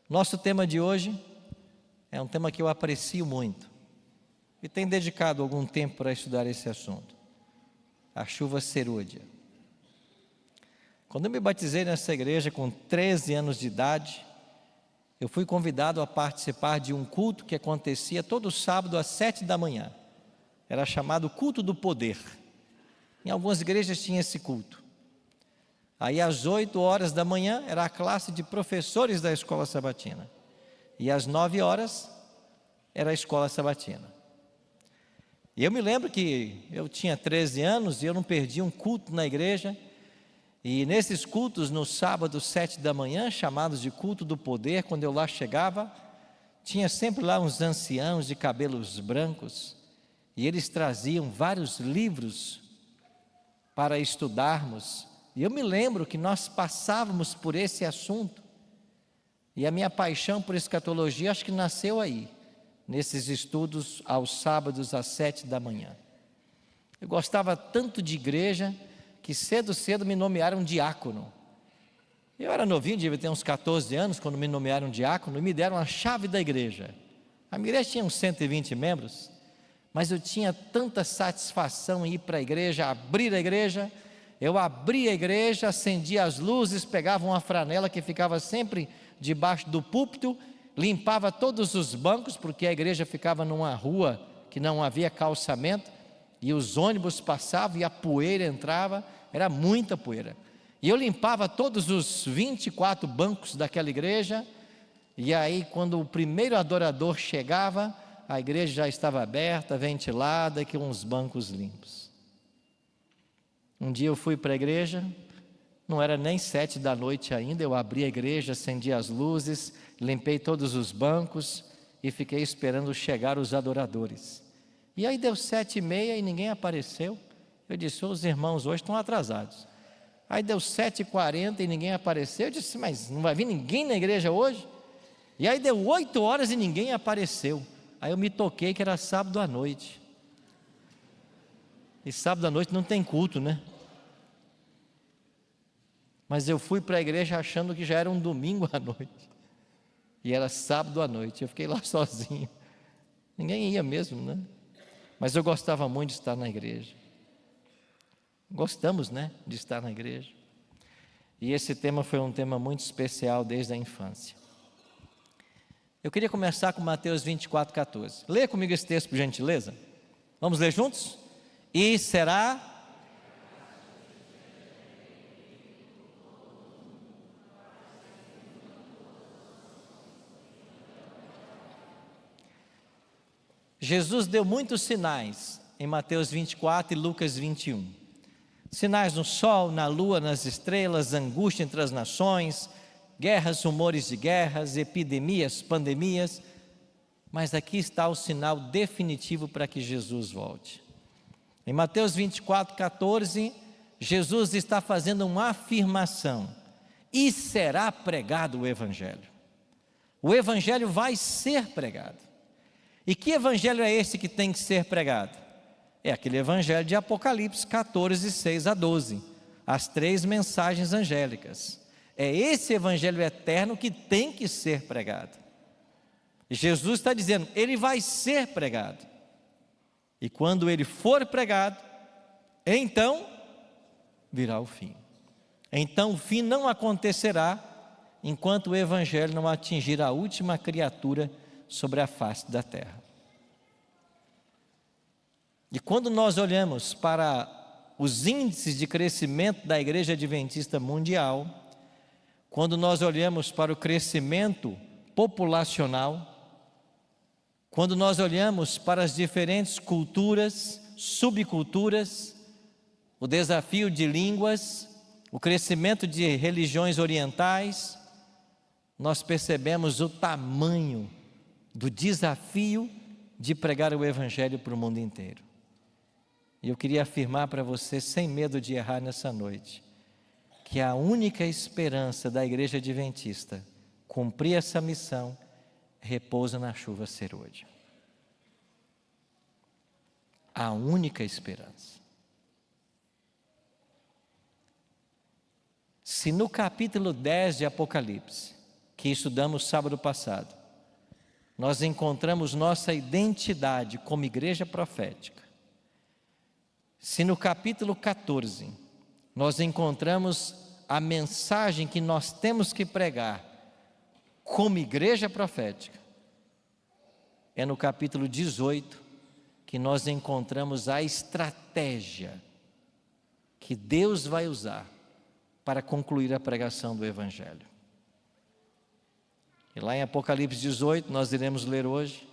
Nosso tema de hoje é um tema que eu aprecio muito e tenho dedicado algum tempo para estudar esse assunto: a chuva serôdia. Quando eu me batizei nessa igreja com 13 anos de idade, eu fui convidado a participar de um culto que acontecia todo sábado às 7 da manhã. Era chamado culto do poder. Em algumas igrejas tinha esse culto. Aí às 8 horas da manhã era a classe de professores da escola sabatina. E às 9 horas era a escola sabatina. E eu me lembro que eu tinha 13 anos e eu não perdi um culto na igreja. E nesses cultos, no sábado, 7 da manhã, chamados de culto do poder, quando eu lá chegava, tinha sempre lá uns anciãos de cabelos brancos, e eles traziam vários livros para estudarmos. E eu me lembro que nós passávamos por esse assunto, e a minha paixão por escatologia acho que nasceu aí, nesses estudos aos sábados às 7 da manhã. Eu gostava tanto de igreja, que cedo me nomearam diácono. Eu era novinho, devia ter uns 14 anos, quando me nomearam diácono, e me deram a chave da igreja. A minha igreja tinha uns 120 membros, mas eu tinha tanta satisfação em ir para a igreja, abrir a igreja. Eu abria a igreja, acendia as luzes, pegava uma franela que ficava sempre debaixo do púlpito, limpava todos os bancos, porque a igreja ficava numa rua que não havia calçamento, e os ônibus passavam e a poeira entrava, era muita poeira. E eu limpava todos os 24 bancos daquela igreja, e aí quando o primeiro adorador chegava, a igreja já estava aberta, ventilada, e com uns bancos limpos. Um dia eu fui para a igreja, não era nem 7 da noite ainda, eu abri a igreja, acendi as luzes, limpei todos os bancos e fiquei esperando chegar os adoradores. E aí deu 7h30 e ninguém apareceu. Eu disse: os irmãos hoje estão atrasados. Aí deu 7h40 e ninguém apareceu. Eu disse: mas não vai vir ninguém na igreja hoje? E aí deu 8 horas e ninguém apareceu. Aí eu me toquei que era sábado à noite. E sábado à noite não tem culto, né? Mas eu fui para a igreja achando que já era um domingo à noite, e era sábado à noite. Eu fiquei lá sozinho, ninguém ia mesmo, né? Mas eu gostava muito de estar na igreja. Gostamos, né, de estar na igreja. E esse tema foi um tema muito especial desde a infância. Eu queria começar com Mateus 24:14. Leia comigo esse texto, por gentileza. Vamos ler juntos? E será... Jesus deu muitos sinais em Mateus 24 e Lucas 21. Sinais no sol, na lua, nas estrelas, angústia entre as nações, guerras, rumores de guerras, epidemias, pandemias. Mas aqui está o sinal definitivo para que Jesus volte. Em Mateus 24:14, Jesus está fazendo uma afirmação: e será pregado o Evangelho. O Evangelho vai ser pregado. E que evangelho é esse que tem que ser pregado? É aquele evangelho de Apocalipse 14, 6 a 12, as 3 mensagens angélicas. É esse evangelho eterno que tem que ser pregado. E Jesus está dizendo, ele vai ser pregado. E quando ele for pregado, então virá o fim. Então o fim não acontecerá enquanto o evangelho não atingir a última criatura sobre a face da terra. E quando nós olhamos para os índices de crescimento da Igreja Adventista Mundial, quando nós olhamos para o crescimento populacional, quando nós olhamos para as diferentes culturas, subculturas, o desafio de línguas, o crescimento de religiões orientais, nós percebemos o tamanho do desafio de pregar o Evangelho para o mundo inteiro. E eu queria afirmar para você, sem medo de errar nessa noite, que a única esperança da Igreja Adventista cumprir essa missão repousa na chuva serôdia. A única esperança. Se no capítulo 10 de Apocalipse, que que estudamos sábado passado, nós encontramos nossa identidade como igreja profética. Se no capítulo 14 nós encontramos a mensagem que nós temos que pregar como igreja profética, é no capítulo 18 que nós encontramos a estratégia que Deus vai usar para concluir a pregação do Evangelho. E lá em Apocalipse 18, nós iremos ler hoje,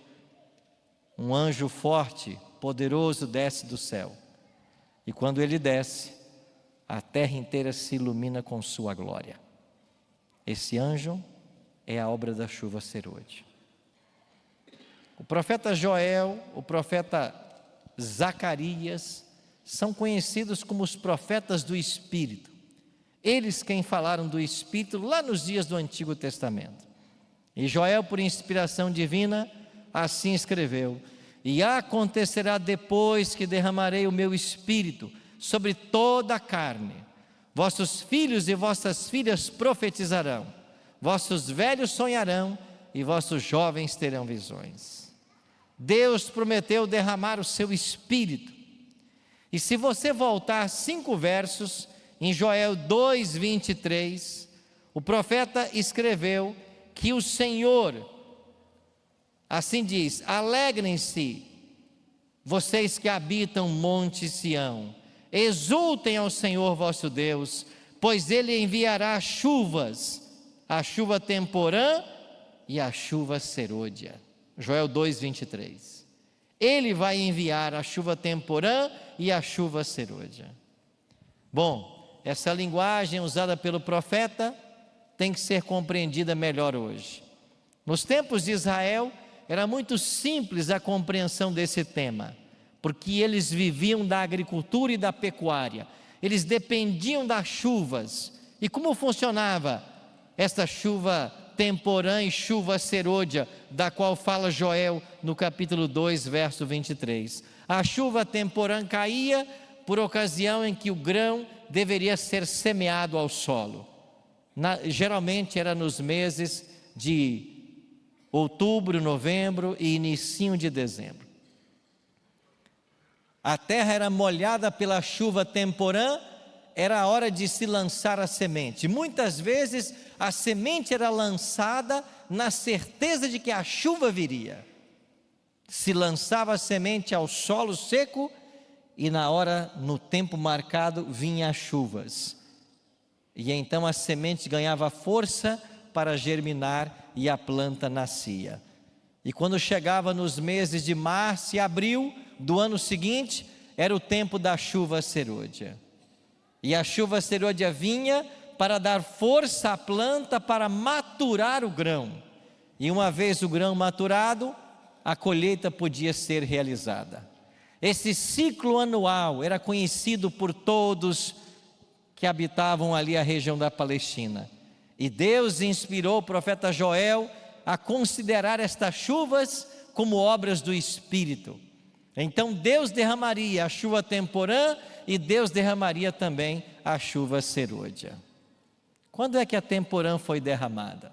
um anjo forte, poderoso desce do céu. E quando ele desce, a terra inteira se ilumina com sua glória. Esse anjo é a obra da chuva serôdia. O profeta Joel, o profeta Zacarias, são conhecidos como os profetas do Espírito. Eles quem falaram do Espírito lá nos dias do Antigo Testamento. E Joel, por inspiração divina, assim escreveu: e acontecerá depois que derramarei o meu Espírito sobre toda a carne, vossos filhos e vossas filhas profetizarão, vossos velhos sonharão e vossos jovens terão visões. Deus prometeu derramar o seu Espírito. E se você voltar 5 versos, em Joel 2:23, o profeta escreveu que o Senhor, assim diz: alegrem-se, vocês que habitam Monte Sião, exultem ao Senhor vosso Deus, pois Ele enviará chuvas, a chuva temporã e a chuva serôdia. Joel 2:23. Ele vai enviar a chuva temporã e a chuva serôdia. Bom, essa linguagem usada pelo profeta tem que ser compreendida melhor hoje. Nos tempos de Israel, era muito simples a compreensão desse tema, porque eles viviam da agricultura e da pecuária, eles dependiam das chuvas. E como funcionava esta chuva temporã e chuva serôdia, da qual fala Joel no capítulo 2, verso 23? A chuva temporã caía por ocasião em que o grão deveria ser semeado ao solo. Geralmente era nos meses de outubro, novembro e inicinho de dezembro. A terra era molhada pela chuva temporã, era a hora de se lançar a semente. Muitas vezes a semente era lançada na certeza de que a chuva viria. Se lançava a semente ao solo seco e na hora, no tempo marcado, vinha as chuvas. E então a semente ganhava força para germinar e a planta nascia. E quando chegava nos meses de março e abril do ano seguinte, era o tempo da chuva serôdia. E a chuva serôdia vinha para dar força à planta para maturar o grão. E uma vez o grão maturado, a colheita podia ser realizada. Esse ciclo anual era conhecido por todos que habitavam ali a região da Palestina. E Deus inspirou o profeta Joel a considerar estas chuvas como obras do Espírito. Então Deus derramaria a chuva temporã e Deus derramaria também a chuva serôdia. Quando é que a temporã foi derramada?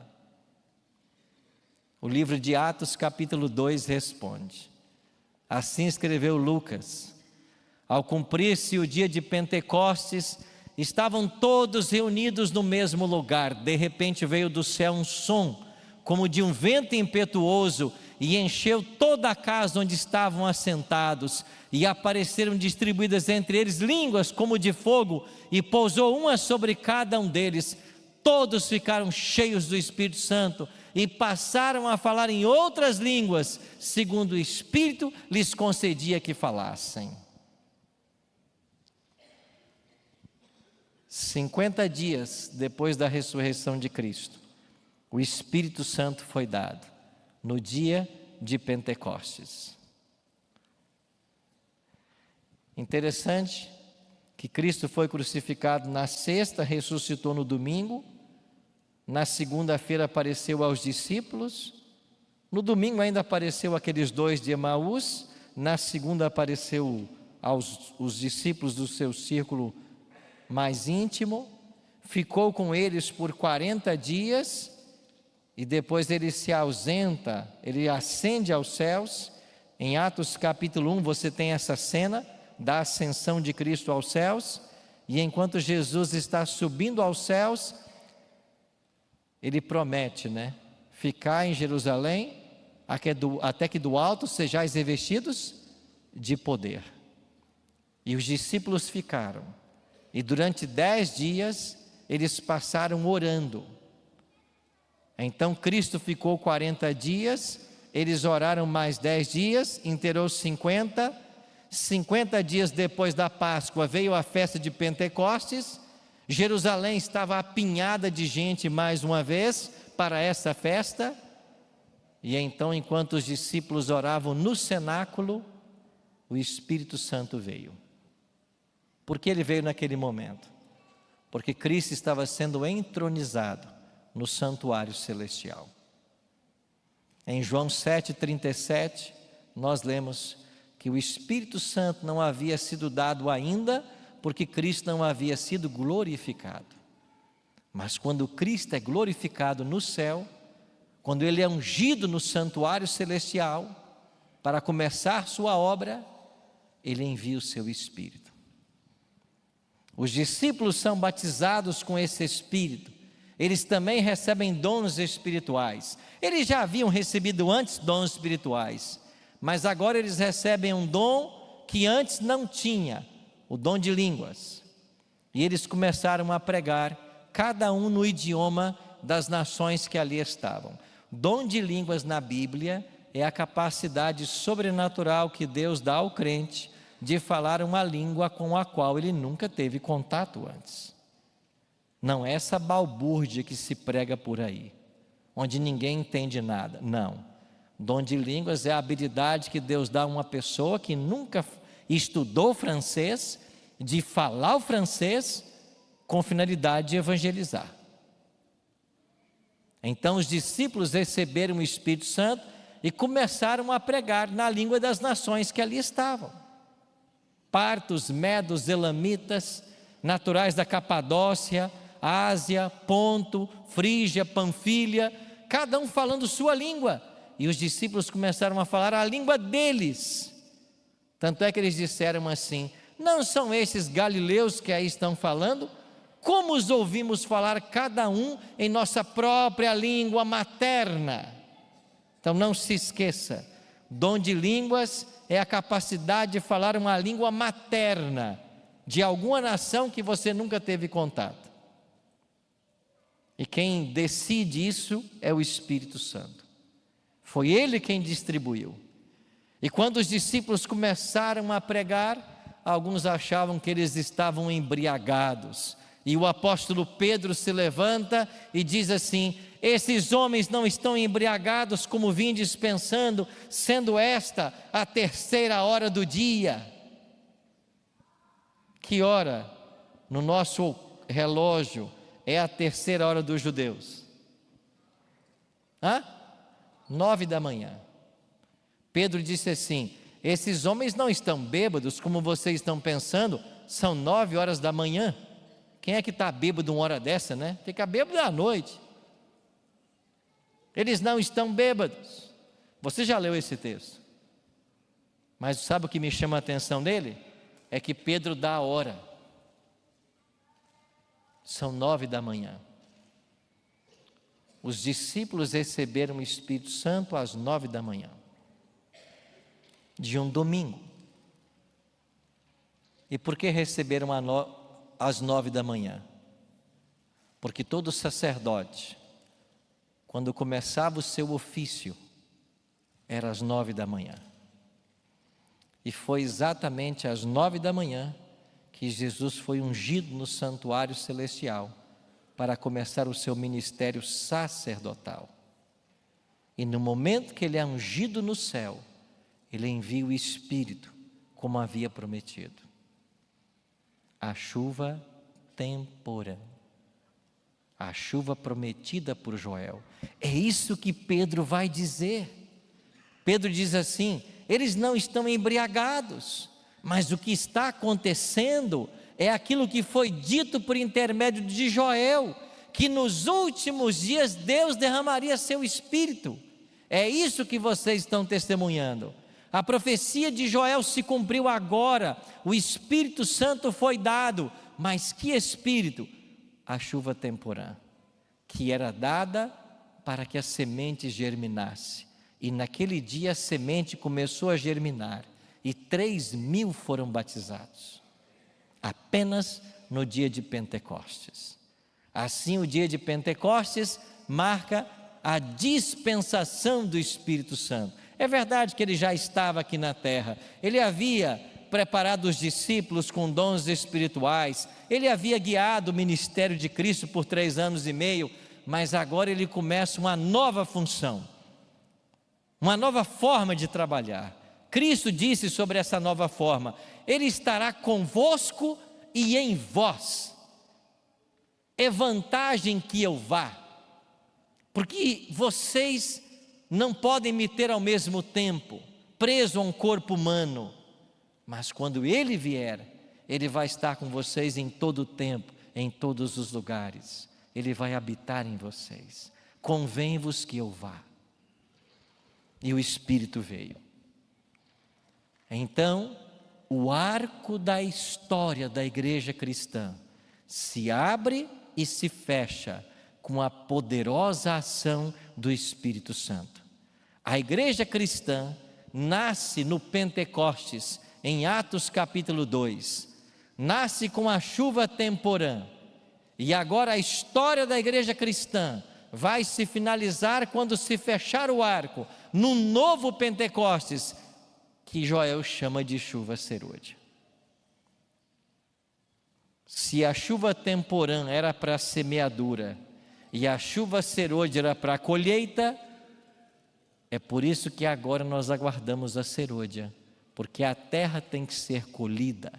O livro de Atos capítulo 2 responde: assim escreveu Lucas: ao cumprir-se o dia de Pentecostes, estavam todos reunidos no mesmo lugar. De repente veio do céu um som, como de um vento impetuoso, e encheu toda a casa onde estavam assentados. E apareceram distribuídas entre eles línguas como de fogo, e pousou uma sobre cada um deles. Todos ficaram cheios do Espírito Santo e passaram a falar em outras línguas, segundo o Espírito lhes concedia que falassem. 50 dias depois da ressurreição de Cristo, o Espírito Santo foi dado, no dia de Pentecostes. Interessante que Cristo foi crucificado na sexta, ressuscitou no domingo, na segunda-feira apareceu aos discípulos, no domingo ainda apareceu aqueles 2 de Emaús, na segunda apareceu aos os discípulos do seu círculo mais íntimo, ficou com eles por 40 dias, e depois ele se ausenta, ele ascende aos céus. Em Atos capítulo 1 você tem essa cena da ascensão de Cristo aos céus, e enquanto Jesus está subindo aos céus, ele promete, ficar em Jerusalém, até que do alto sejais revestidos de poder. E os discípulos ficaram, e durante 10 dias eles passaram orando. Então Cristo ficou 40 dias, eles oraram mais 10 dias, inteirou 50 dias depois da Páscoa veio a festa de Pentecostes. Jerusalém estava apinhada de gente mais uma vez para essa festa, e então, enquanto os discípulos oravam no cenáculo, o Espírito Santo veio. Por que ele veio naquele momento? Porque Cristo estava sendo entronizado no santuário celestial. Em João 7,37, nós lemos que o Espírito Santo não havia sido dado ainda, porque Cristo não havia sido glorificado. Mas quando Cristo é glorificado no céu, quando Ele é ungido no santuário celestial, para começar sua obra, Ele envia o seu Espírito. Os discípulos são batizados com esse Espírito. Eles também recebem dons espirituais. Eles já haviam recebido antes dons espirituais, mas agora eles recebem um dom que antes não tinha, o dom de línguas. E eles começaram a pregar, cada um no idioma das nações que ali estavam. Dom de línguas na Bíblia é a capacidade sobrenatural que Deus dá ao crente de falar uma língua com a qual ele nunca teve contato antes. Não é essa balbúrdia que se prega por aí, onde ninguém entende nada. Não. Dom de línguas é a habilidade que Deus dá a uma pessoa que nunca estudou francês, de falar o francês com finalidade de evangelizar. Então os discípulos receberam o Espírito Santo e começaram a pregar na língua das nações que ali estavam. Partos, medos, elamitas, naturais da Capadócia, Ásia, Ponto, Frígia, Panfilha, cada um falando sua língua, e os discípulos começaram a falar a língua deles. Tanto é que eles disseram assim: não são esses galileus que aí estão falando? Como os ouvimos falar cada um em nossa própria língua materna? Então não se esqueça, dom de línguas é a capacidade de falar uma língua materna de alguma nação que você nunca teve contato. E quem decide isso é o Espírito Santo. Foi Ele quem distribuiu. E quando os discípulos começaram a pregar, alguns achavam que eles estavam embriagados. E o apóstolo Pedro se levanta e diz assim: esses homens não estão embriagados como vindes pensando, sendo esta a 3ª hora do dia. Que hora no nosso relógio é a 3ª hora dos judeus? 9 da manhã. Pedro disse assim: esses homens não estão bêbados como vocês estão pensando, são 9 horas da manhã. Quem é que está bêbado uma hora dessa, Fica bêbado à noite. Eles não estão bêbados. Você já leu esse texto? Mas sabe o que me chama a atenção dele? É que Pedro dá a hora. São 9 da manhã. Os discípulos receberam o Espírito Santo às 9 da manhã, de um domingo. E por que receberam às 9 da manhã? Porque todo sacerdote, quando começava o seu ofício, era às 9 da manhã. E foi exatamente às 9 da manhã que Jesus foi ungido no santuário celestial para começar o seu ministério sacerdotal. E no momento que ele é ungido no céu, ele envia o Espírito, como havia prometido. A chuva temporã, a chuva prometida por Joel. É isso que Pedro vai dizer. Pedro diz assim: eles não estão embriagados, mas o que está acontecendo é aquilo que foi dito por intermédio de Joel, que nos últimos dias Deus derramaria seu Espírito. É isso que vocês estão testemunhando. A profecia de Joel se cumpriu agora, o Espírito Santo foi dado, mas que Espírito? A chuva temporã, que era dada para que a semente germinasse. E naquele dia a semente começou a germinar, e 3.000 foram batizados, apenas no dia de Pentecostes. Assim, o dia de Pentecostes marca a dispensação do Espírito Santo. É verdade que ele já estava aqui na terra, ele havia preparado os discípulos com dons espirituais, ele havia guiado o ministério de Cristo por 3 anos e meio, mas agora ele começa uma nova função, uma nova forma de trabalhar. Cristo disse sobre essa nova forma: Ele estará convosco e em vós. É vantagem que eu vá, porque vocês não podem me ter ao mesmo tempo, preso a um corpo humano, mas quando Ele vier, Ele vai estar com vocês em todo o tempo, em todos os lugares, Ele vai habitar em vocês. Convém-vos que eu vá. E o Espírito veio. Então, o arco da história da igreja cristã se abre e se fecha com a poderosa ação do Espírito Santo. A igreja cristã nasce no Pentecostes, em Atos capítulo 2, nasce com a chuva temporã, e agora a história da igreja cristã vai se finalizar quando se fechar o arco, no novo Pentecostes, que Joel chama de chuva serôdia. Se a chuva temporã era para a semeadura, e a chuva serôdia era para a colheita, é por isso que agora nós aguardamos a serôdia, porque a terra tem que ser colhida.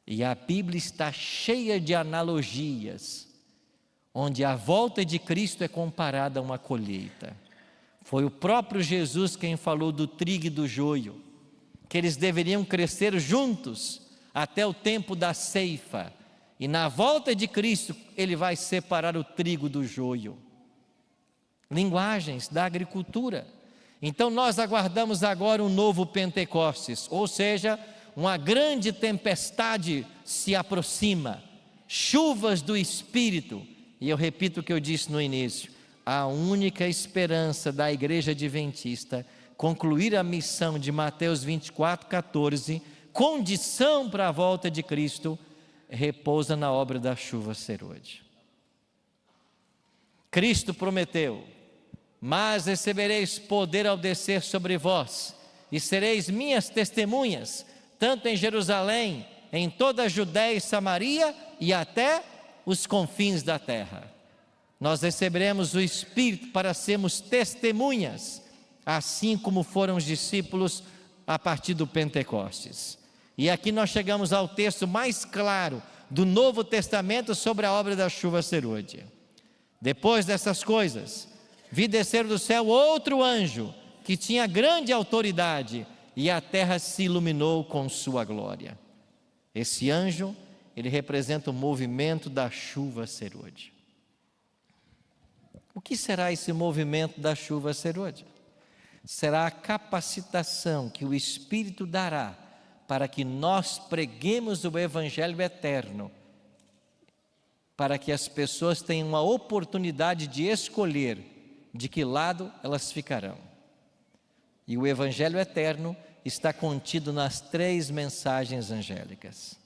E a Bíblia está cheia de analogias, onde a volta de Cristo é comparada a uma colheita. Foi o próprio Jesus quem falou do trigo e do joio, que eles deveriam crescer juntos até o tempo da ceifa. E na volta de Cristo, Ele vai separar o trigo do joio. Linguagens da agricultura. Então nós aguardamos agora um novo Pentecostes, ou seja, uma grande tempestade se aproxima, chuvas do Espírito. E eu repito o que eu disse no início: a única esperança da igreja adventista concluir a missão de Mateus 24:14, condição para a volta de Cristo, repousa na obra da chuva serôdia. Cristo prometeu: mas recebereis poder ao descer sobre vós, e sereis minhas testemunhas, tanto em Jerusalém, em toda a Judéia e Samaria, e até os confins da terra. Nós receberemos o Espírito para sermos testemunhas, assim como foram os discípulos a partir do Pentecostes. E aqui nós chegamos ao texto mais claro do Novo Testamento sobre a obra da chuva serôdia. Depois dessas coisas, vi descer do céu outro anjo, que tinha grande autoridade, e a terra se iluminou com sua glória. Esse anjo, ele representa o movimento da chuva serôdia. O que será esse movimento da chuva serôdia? Será a capacitação que o Espírito dará para que nós preguemos o Evangelho eterno, para que as pessoas tenham a oportunidade de escolher de que lado elas ficarão. E o Evangelho eterno está contido nas 3 mensagens angélicas.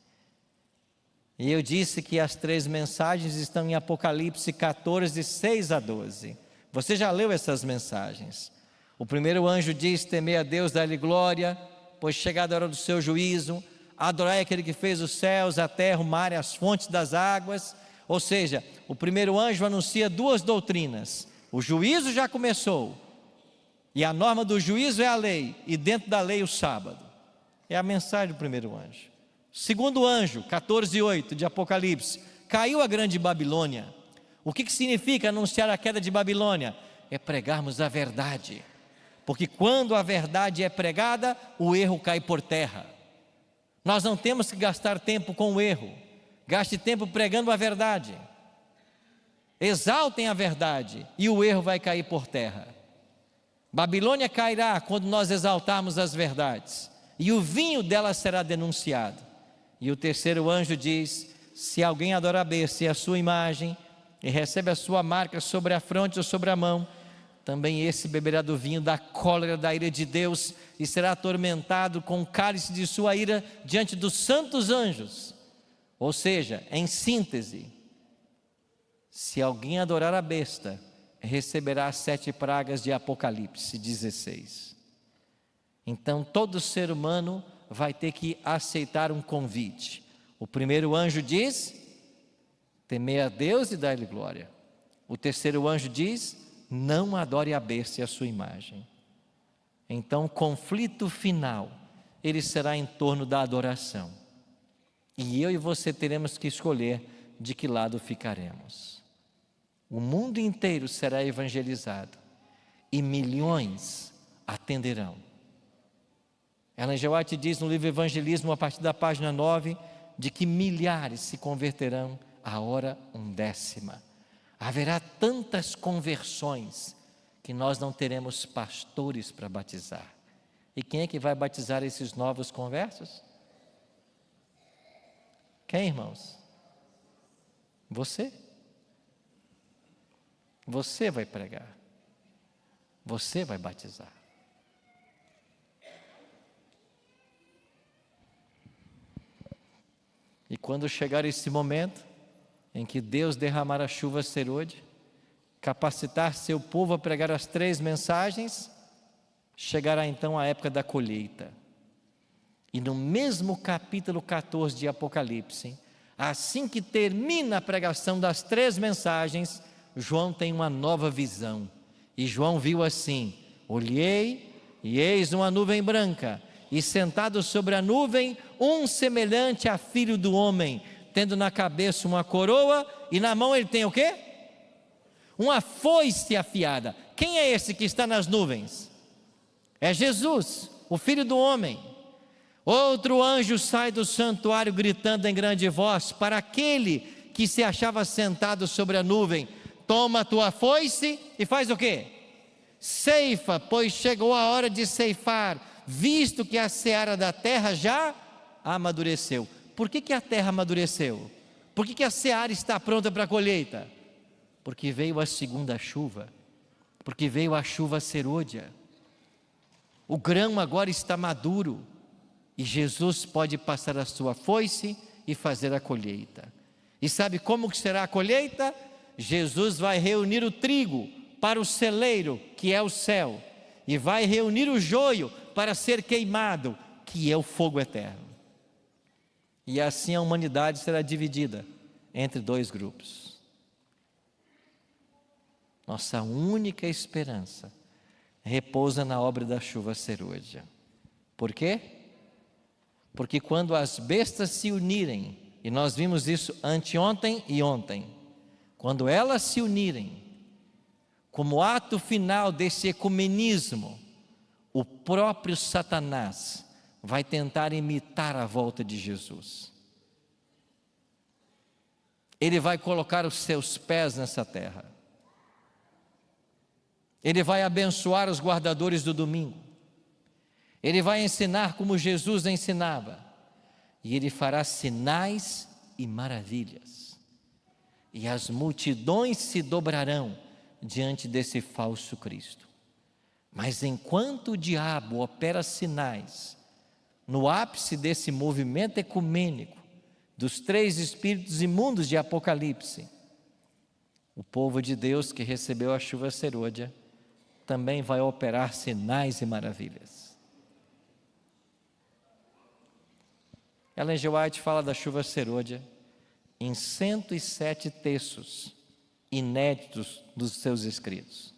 E eu disse que as 3 mensagens estão em Apocalipse 14, 6 a 12. Você já leu essas mensagens? O primeiro anjo diz: temei a Deus, dá-lhe glória, pois chegada a hora do seu juízo, adorai aquele que fez os céus, a terra, o mar e as fontes das águas. Ou seja, o primeiro anjo anuncia 2 doutrinas. O juízo já começou, e a norma do juízo é a lei, e dentro da lei o sábado. É a mensagem do primeiro anjo. Segundo anjo, 14:8 de Apocalipse: caiu a grande Babilônia. O que significa anunciar a queda de Babilônia? É pregarmos a verdade, porque quando a verdade é pregada, o erro cai por terra. Nós não temos que gastar tempo com o erro, gaste tempo pregando a verdade. exaltem a verdade e o erro vai cair por terra. Babilônia cairá quando nós exaltarmos as verdades, e o vinho dela será denunciado. E o terceiro anjo diz: se alguém adora a besta e a sua imagem, e recebe a sua marca sobre a fronte ou sobre a mão, também esse beberá do vinho da cólera da ira de Deus, e será atormentado com o cálice de sua ira diante dos santos anjos. Ou seja, em síntese, se alguém adorar a besta, receberá as 7 pragas de Apocalipse 16. Então todo ser humano vai ter que aceitar um convite. O primeiro anjo diz: temei a Deus e dai-lhe glória. O terceiro anjo diz: não adore a besta e a sua imagem. Então o conflito final, ele será em torno da adoração. E eu e você teremos que escolher de que lado ficaremos. O mundo inteiro será evangelizado e milhões atenderão. Ellen G. White diz no livro Evangelismo, a partir da página 9, de que milhares se converterão a hora undécima. Haverá tantas conversões que nós não teremos pastores para batizar. E quem é que vai batizar esses novos conversos? Quem, irmãos? Você. Você vai pregar. Você vai batizar. E quando chegar esse momento em que Deus derramar a chuva serôdia, capacitar seu povo a pregar as 3 mensagens, chegará então a época da colheita. E no mesmo capítulo 14 de Apocalipse, assim que termina a pregação das 3 mensagens, João tem uma nova visão. E João viu assim: olhei e eis uma nuvem branca, e sentado sobre a nuvem, um semelhante a filho do homem, tendo na cabeça uma coroa, e na mão ele tem o quê? Uma foice afiada. Quem é esse que está nas nuvens? É Jesus, o filho do homem. Outro anjo sai do santuário gritando em grande voz para aquele que se achava sentado sobre a nuvem: toma a tua foice e faz o quê? Ceifa, pois chegou a hora de ceifar, visto que a seara da terra já amadureceu. Por que a terra amadureceu? Por que a seara está pronta para a colheita? Porque veio a segunda chuva, porque veio a chuva serôdia. O grão agora está maduro, e Jesus pode passar a sua foice e fazer a colheita. E sabe como que será a colheita? Jesus vai reunir o trigo para o celeiro, que é o céu, e vai reunir o joio para ser queimado, que é o fogo eterno. E assim a humanidade será dividida entre 2 grupos. Nossa única esperança repousa na obra da chuva serôdia. Por quê? Porque quando as bestas se unirem, e nós vimos isso anteontem e ontem, quando elas se unirem, como ato final desse ecumenismo, o próprio Satanás vai tentar imitar a volta de Jesus. Ele vai colocar os seus pés nessa terra. Ele vai abençoar os guardadores do domingo. Ele vai ensinar como Jesus ensinava. E ele fará sinais e maravilhas. E as multidões se dobrarão diante desse falso Cristo. Mas enquanto o diabo opera sinais, no ápice desse movimento ecumênico, dos 3 espíritos imundos de Apocalipse, o povo de Deus que recebeu a chuva serôdia, também vai operar sinais e maravilhas. Ellen G. White fala da chuva serôdia em 107 textos inéditos dos seus escritos.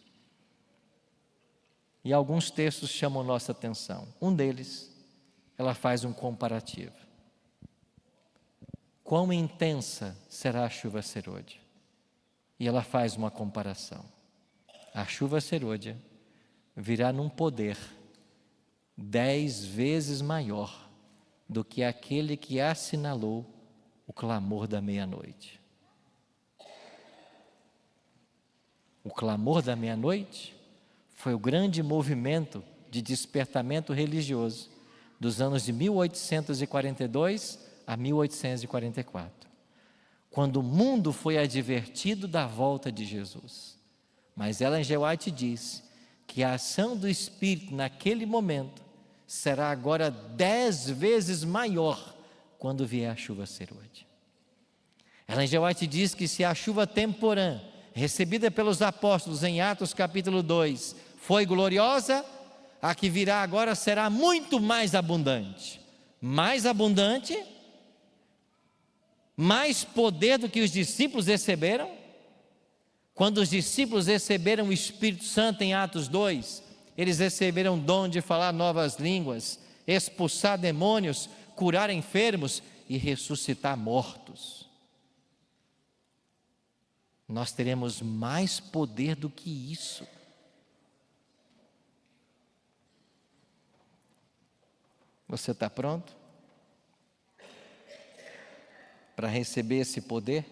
E alguns textos chamam nossa atenção. Um deles, ela faz um comparativo. Quão intensa será a chuva serôdia? E ela faz uma comparação. A chuva serôdia virá num poder 10 vezes maior do que aquele que assinalou o clamor da meia-noite. O clamor da meia-noite foi o grande movimento de despertamento religioso dos anos de 1842 a 1844, quando o mundo foi advertido da volta de Jesus. Mas Ellen G. White diz que a ação do Espírito naquele momento será agora 10 vezes maior quando vier a chuva serôdia. Ellen G. White diz que se a chuva temporã recebida pelos apóstolos em Atos capítulo 2 foi gloriosa, a que virá agora será muito mais abundante. Mais abundante, mais poder do que os discípulos receberam. Quando os discípulos receberam o Espírito Santo em Atos 2, eles receberam o dom de falar novas línguas, expulsar demônios, curar enfermos e ressuscitar mortos. Nós teremos mais poder do que isso. Você está pronto para receber esse poder?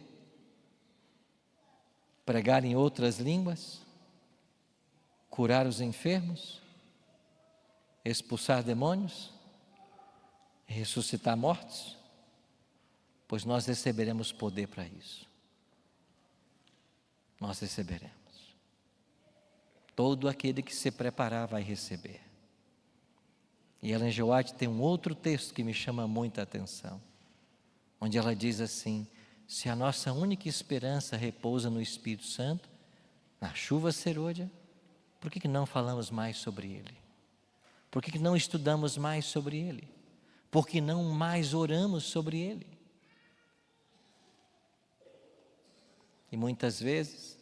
Pregar em outras línguas? Curar os enfermos? Expulsar demônios? Ressuscitar mortos? Pois nós receberemos poder para isso. Nós receberemos. Todo aquele que se preparar vai receber. E Ellen G. White tem um outro texto que me chama muita atenção, onde ela diz assim: se a nossa única esperança repousa no Espírito Santo, na chuva serôdia, por que não falamos mais sobre Ele? Por que não estudamos mais sobre Ele? Por que não mais oramos sobre Ele? E muitas vezes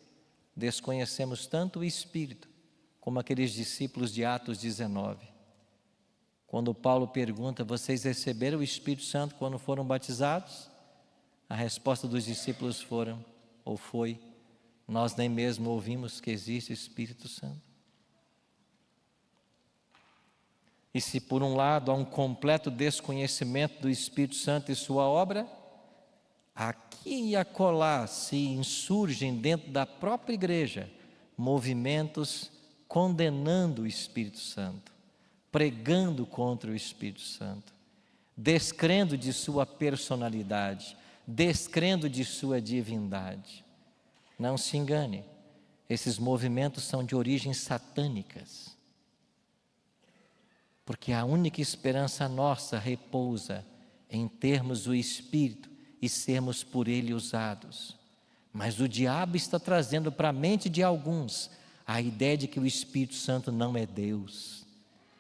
desconhecemos tanto o Espírito, como aqueles discípulos de Atos 19. Quando Paulo pergunta: vocês receberam o Espírito Santo quando foram batizados? A resposta dos discípulos foi: nós nem mesmo ouvimos que existe Espírito Santo. E se por um lado há um completo desconhecimento do Espírito Santo e sua obra, aqui e acolá se insurgem dentro da própria igreja movimentos condenando o Espírito Santo, pregando contra o Espírito Santo, descrendo de sua personalidade, descrendo de sua divindade. Não se engane, esses movimentos são de origens satânicas, porque a única esperança nossa repousa em termos o Espírito e sermos por Ele usados. Mas o diabo está trazendo para a mente de alguns a ideia de que o Espírito Santo não é Deus,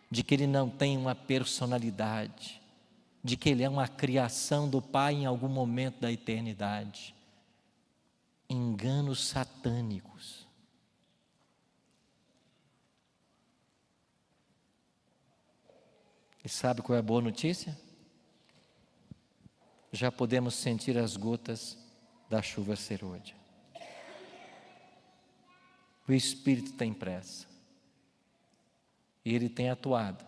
de que Ele não tem uma personalidade, de que Ele é uma criação do Pai em algum momento da eternidade. Enganos satânicos. E sabe qual é a boa notícia? Já podemos sentir as gotas da chuva serôdia. O Espírito tem pressa. E Ele tem atuado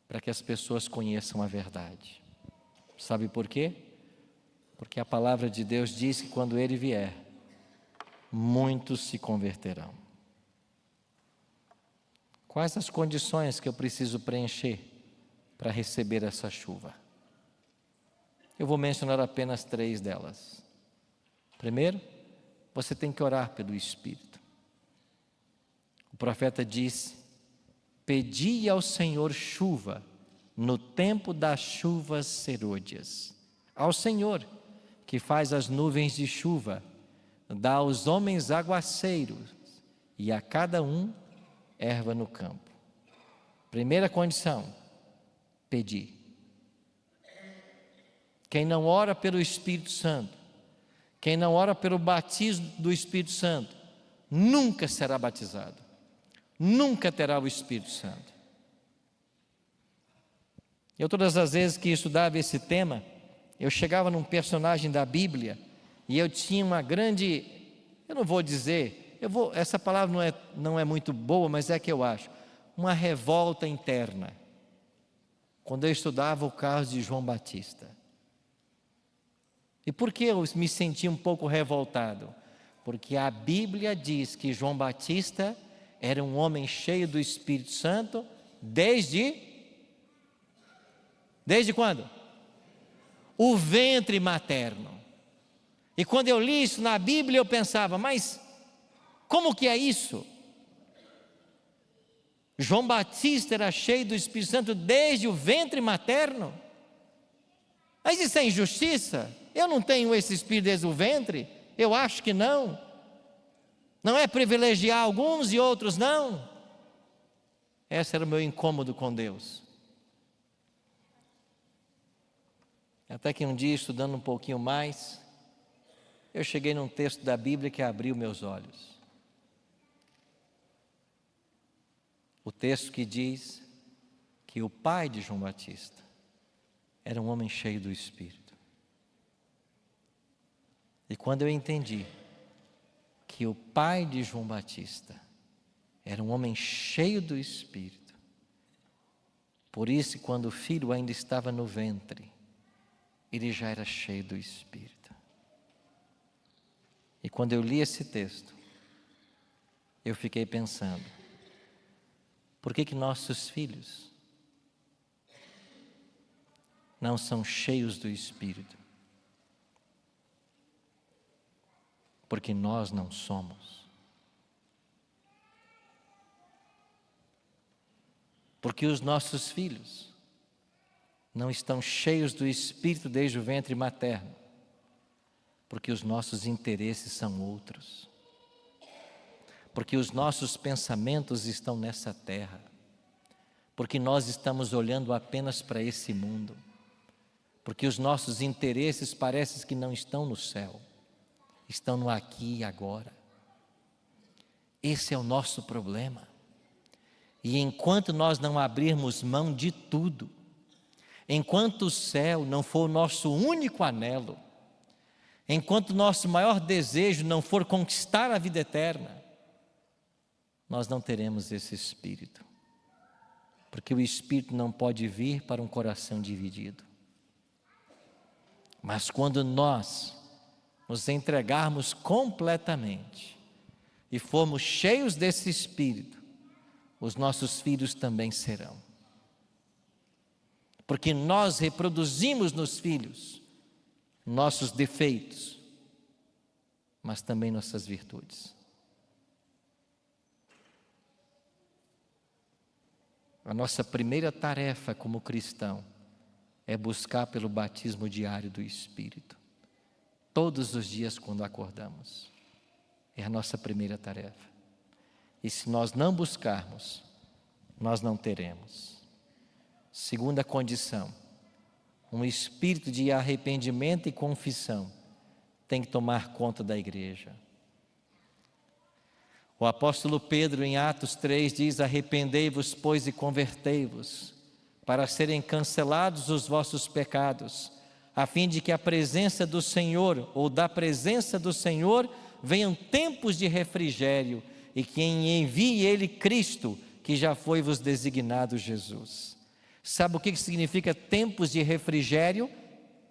para que as pessoas conheçam a verdade. Sabe por quê? Porque a palavra de Deus diz que quando Ele vier, muitos se converterão. Quais as condições que eu preciso preencher para receber essa chuva? Eu vou mencionar apenas 3 delas. Primeiro, você tem que orar pelo Espírito. O profeta disse: pedi ao Senhor chuva no tempo das chuvas serôdias. Ao Senhor, que faz as nuvens de chuva, dá aos homens aguaceiros e a cada um erva no campo. Primeira condição: pedir. Quem não ora pelo Espírito Santo, quem não ora pelo batismo do Espírito Santo, nunca será batizado, nunca terá o Espírito Santo. Eu, todas as vezes que estudava esse tema, eu chegava num personagem da Bíblia e eu tinha uma grande, eu não vou dizer, essa palavra não é muito boa, mas é que eu acho, uma revolta interna. Quando eu estudava o caso de João Batista. E por que eu me sentia um pouco revoltado? Porque a Bíblia diz que João Batista era um homem cheio do Espírito Santo desde quando? O ventre materno. E quando eu li isso na Bíblia, eu pensava, mas como que é isso? João Batista era cheio do Espírito Santo desde o ventre materno? Mas isso é injustiça? Eu não tenho esse Espírito desde o ventre? Eu acho que não. Não é privilegiar alguns e outros não? Esse era o meu incômodo com Deus. Até que um dia, estudando um pouquinho mais, eu cheguei num texto da Bíblia que abriu meus olhos. O texto que diz que o pai de João Batista era um homem cheio do Espírito. E quando eu entendi que o pai de João Batista era um homem cheio do Espírito, por isso, quando o filho ainda estava no ventre, ele já era cheio do Espírito. E quando eu li esse texto, eu fiquei pensando, por que nossos filhos não são cheios do Espírito? Porque nós não somos. Porque os nossos filhos não estão cheios do Espírito desde o ventre materno, porque os nossos interesses são outros, porque os nossos pensamentos estão nessa terra, porque nós estamos olhando apenas para esse mundo, porque os nossos interesses parecem que não estão no céu, estão no aqui e agora. Esse é o nosso problema. E enquanto nós não abrirmos mão de tudo, enquanto o céu não for o nosso único anelo, enquanto o nosso maior desejo não for conquistar a vida eterna, nós não teremos esse Espírito. Porque o Espírito não pode vir para um coração dividido. Mas quando nós nos entregarmos completamente e formos cheios desse Espírito, os nossos filhos também serão. Porque nós reproduzimos nos filhos nossos defeitos, mas também nossas virtudes. A nossa primeira tarefa como cristão é buscar pelo batismo diário do Espírito. Todos os dias quando acordamos. É a nossa primeira tarefa. E se nós não buscarmos, nós não teremos. Segunda condição, um espírito de arrependimento e confissão tem que tomar conta da igreja. O apóstolo Pedro, em Atos 3, diz: arrependei-vos, pois, e convertei-vos, para serem cancelados os vossos pecados, a fim de que a presença do Senhor, ou da presença do Senhor, venham tempos de refrigério, e que envie Ele Cristo, que já foi vos designado Jesus. Sabe o que significa tempos de refrigério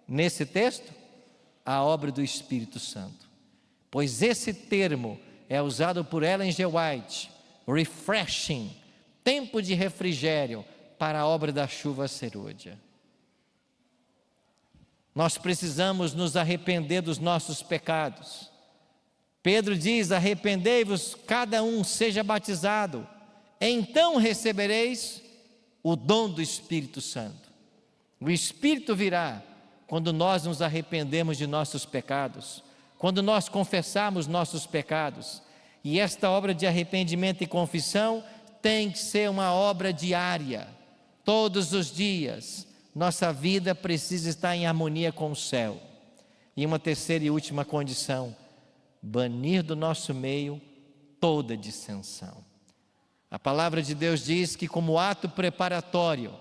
nesse texto? A obra do Espírito Santo. Pois esse termo é usado por Ellen G. White, refreshing, tempo de refrigério para a obra da chuva serôdia. Nós precisamos nos arrepender dos nossos pecados. Pedro diz: arrependei-vos, cada um seja batizado, então recebereis o dom do Espírito Santo. O Espírito virá quando nós nos arrependemos de nossos pecados, quando nós confessarmos nossos pecados. E esta obra de arrependimento e confissão tem que ser uma obra diária, todos os dias. Nossa vida precisa estar em harmonia com o céu. E uma terceira e última condição: banir do nosso meio toda dissensão. A palavra de Deus diz que, como ato preparatório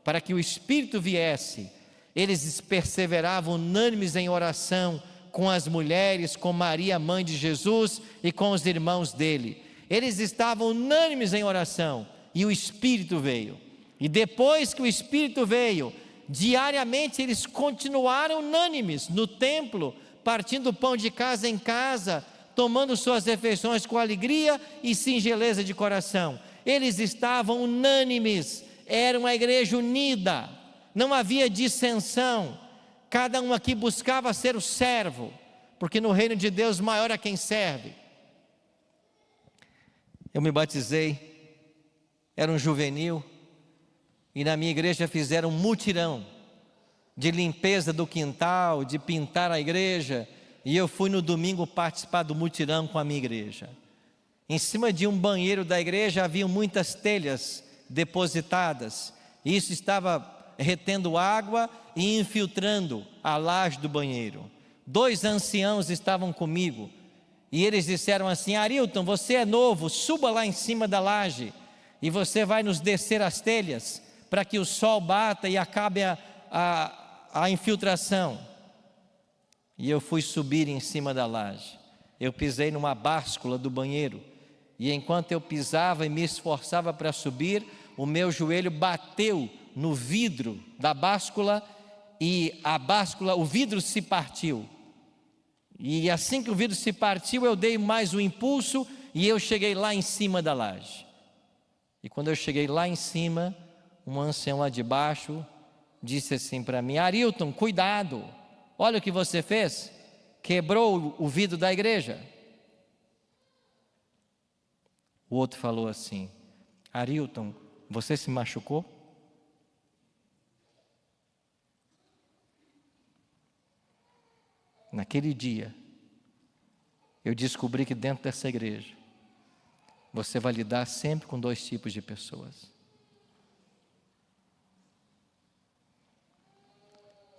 para que o Espírito viesse, eles perseveravam unânimes em oração com as mulheres, com Maria, mãe de Jesus, e com os irmãos dele. Eles estavam unânimes em oração, e o Espírito veio. E depois que o Espírito veio, diariamente eles continuaram unânimes no templo, partindo o pão de casa em casa, tomando suas refeições com alegria e singeleza de coração. Eles estavam unânimes, era uma igreja unida, não havia dissensão, cada um aqui buscava ser o servo, porque no reino de Deus maior é quem serve. Eu me batizei, era um juvenil, e na minha igreja fizeram um mutirão de limpeza do quintal, de pintar a igreja, e eu fui no domingo participar do mutirão com a minha igreja. Em cima de um banheiro da igreja havia muitas telhas depositadas, e isso estava retendo água e infiltrando a laje do banheiro. 2 anciãos estavam comigo, e eles disseram assim: Arilton, você é novo, suba lá em cima da laje, e você vai nos descer as telhas, para que o sol bata e acabe a infiltração. E eu fui subir em cima da laje, eu pisei numa báscula do banheiro, e enquanto eu pisava e me esforçava para subir, o meu joelho bateu no vidro da báscula, e o vidro se partiu, e assim que o vidro se partiu, eu dei mais um impulso, e eu cheguei lá em cima da laje. E quando eu cheguei lá em cima, um ancião lá de baixo disse assim para mim: Arilton, cuidado, olha o que você fez, quebrou o vidro da igreja. O outro falou assim: Arilton, você se machucou? Naquele dia, eu descobri que dentro dessa igreja, você vai lidar sempre com 2 tipos de pessoas.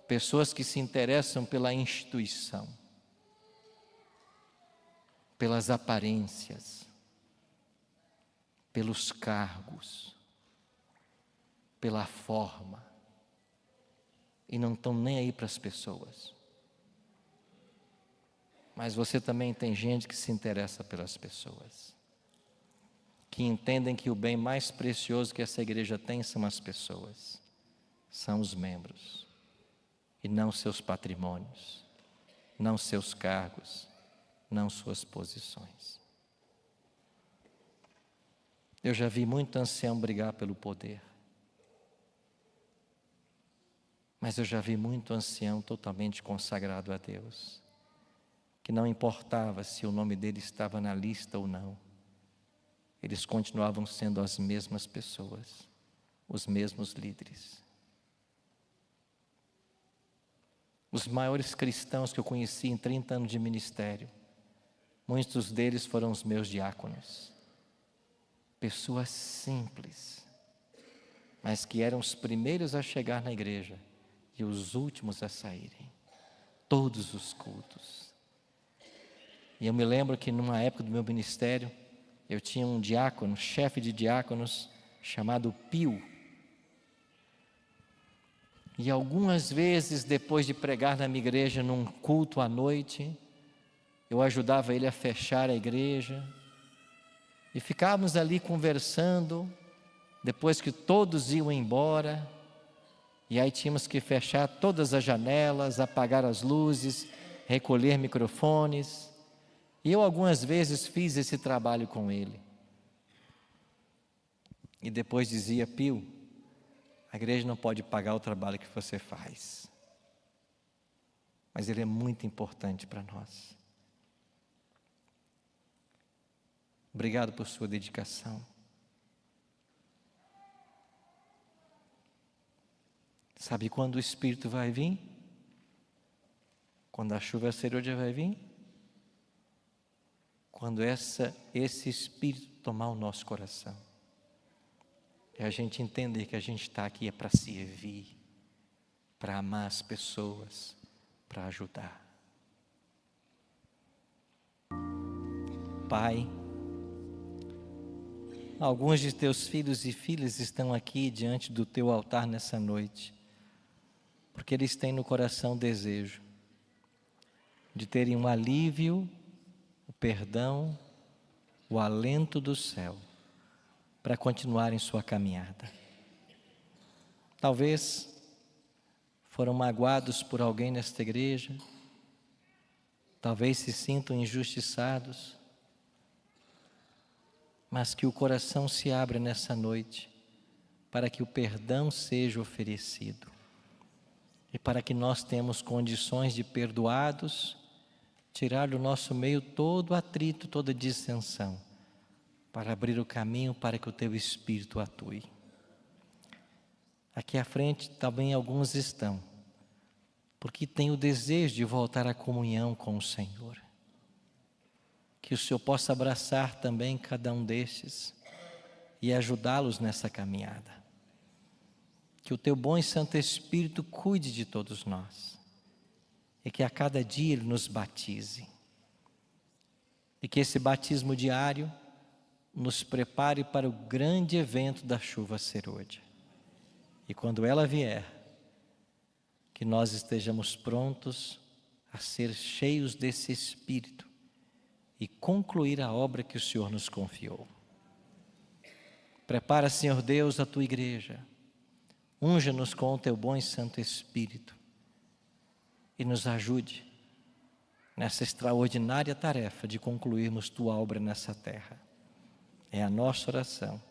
Pessoas que se interessam pela instituição, pelas aparências, pelos cargos, pela forma, e não estão nem aí para as pessoas. Mas você também tem gente que se interessa pelas pessoas, que entendem que o bem mais precioso que essa igreja tem são as pessoas, são os membros, e não seus patrimônios, não seus cargos, não suas posições. Eu já vi muito ancião brigar pelo poder, mas eu já vi muito ancião totalmente consagrado a Deus, que não importava se o nome dele estava na lista ou não, eles continuavam sendo as mesmas pessoas, os mesmos líderes. Os maiores cristãos que eu conheci em 30 anos de ministério, muitos deles foram os meus diáconos. Pessoas simples, mas que eram os primeiros a chegar na igreja e os últimos a saírem, todos os cultos. E eu me lembro que numa época do meu ministério, eu tinha um diácono, chefe de diáconos, chamado Pio. E algumas vezes, depois de pregar na minha igreja, num culto à noite, eu ajudava ele a fechar a igreja, e ficávamos ali conversando, depois que todos iam embora, e aí tínhamos que fechar todas as janelas, apagar as luzes, recolher microfones, e eu algumas vezes fiz esse trabalho com ele. E depois dizia: Pio, a igreja não pode pagar o trabalho que você faz, mas ele é muito importante para nós. Obrigado por sua dedicação. Sabe quando o Espírito vai vir? Quando a chuva serôdia vai vir? Quando esse Espírito tomar o nosso coração, e a gente entender que a gente está aqui é para servir, para amar as pessoas, para ajudar. Pai, alguns de teus filhos e filhas estão aqui diante do teu altar nessa noite, porque eles têm no coração desejo de terem um alívio, o perdão, o alento do céu, para continuarem sua caminhada. Talvez foram magoados por alguém nesta igreja, talvez se sintam injustiçados, mas que o coração se abra nessa noite para que o perdão seja oferecido e para que nós tenhamos condições de, perdoados, tirar do nosso meio todo atrito, toda dissensão, para abrir o caminho para que o teu Espírito atue. Aqui à frente também alguns estão, porque têm o desejo de voltar à comunhão com o Senhor. Que o Senhor possa abraçar também cada um destes e ajudá-los nessa caminhada. Que o teu bom e santo Espírito cuide de todos nós e que a cada dia Ele nos batize. E que esse batismo diário nos prepare para o grande evento da chuva serôdia. E quando ela vier, que nós estejamos prontos a ser cheios desse Espírito e concluir a obra que o Senhor nos confiou. Prepara, Senhor Deus, a tua igreja. Unja-nos com o teu bom e santo Espírito e nos ajude nessa extraordinária tarefa de concluirmos tua obra nessa terra. É a nossa oração,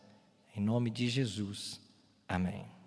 em nome de Jesus. Amém.